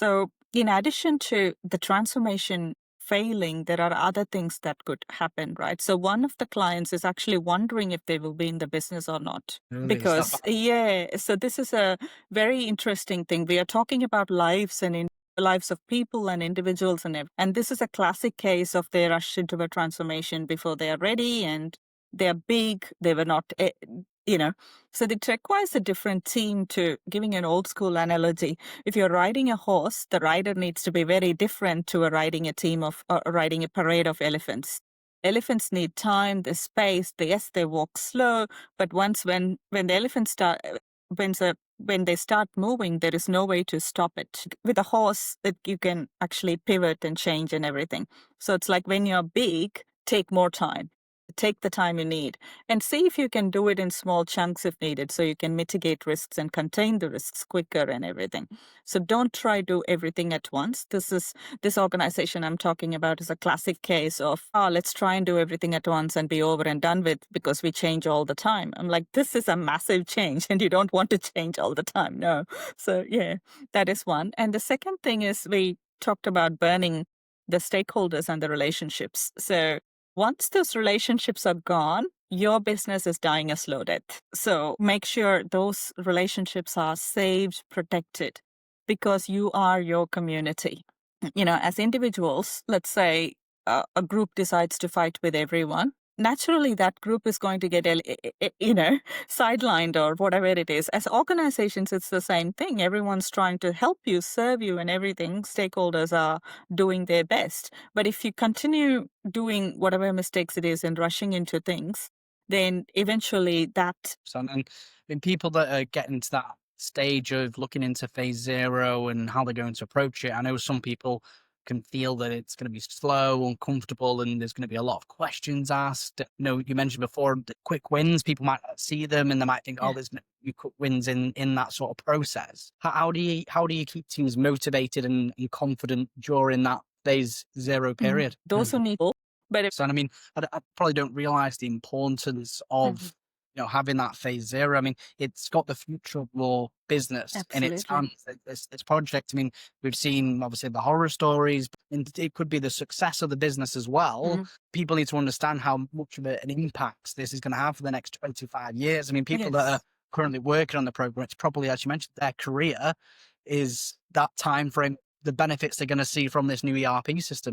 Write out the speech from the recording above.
So, in addition to the transformation failing, there are other things that could happen, right? So, one of the clients is actually wondering if they will be in the business or not. Really, is that Because, yeah, so this is a very interesting thing. We are talking about lives and lives of people and individuals, and this is a classic case of they rush into a transformation before they are ready and they're big, they were not, you know, so it requires a different team. To giving an old school analogy, if you're riding a horse, the rider needs to be very different to a riding a team of riding a parade of elephants. Elephants need time, the space. Yes, they walk slow, but when the elephants start when they start moving, there is no way to stop it. With a horse, that you can actually pivot and change and everything. So it's like when you're big, take more time. Take the time you need and see if you can do it in small chunks if needed, so you can mitigate risks and contain the risks quicker and everything. So don't try do everything at once. This organization I'm talking about is a classic case of, let's try and do everything at once and be over and done with because we change all the time. I'm like, this is a massive change and you don't want to change all the time. No. So yeah, that is one. And the second thing is, we talked about burning the stakeholders and the relationships. So once those relationships are gone, your business is dying a slow death. So make sure those relationships are saved, protected, because you are your community. As individuals, let's say a group decides to fight with everyone. Naturally, that group is going to get, sidelined or whatever it is. As organizations, it's the same thing. Everyone's trying to help you, serve you, and everything. Stakeholders are doing their best. But if you continue doing whatever mistakes it is and rushing into things, then eventually that. and in people that are getting to that stage of looking into phase zero and how they're going to approach it, I know some people can feel that it's going to be slow, uncomfortable, and there's going to be a lot of questions asked. You mentioned before the quick wins. People might not see them, and they might think, "Oh, Yeah. there's no quick wins in that sort of process." How do you keep teams motivated and confident during that phase zero Mhm. period? Those who need, but So, I mean, I probably don't realize the importance Mhm. of, having that phase zero. I mean, it's got the future of your business in its Absolutely. hands. This project. I mean, we've seen obviously the horror stories, and it could be the success of the business as well. Mhm. People need to understand how much of an impact this is going to have for the next 25 years. I mean, people that are Yes. currently working on the program, it's probably, as you mentioned, their career is that time frame, the benefits they're going to see from this new ERP system.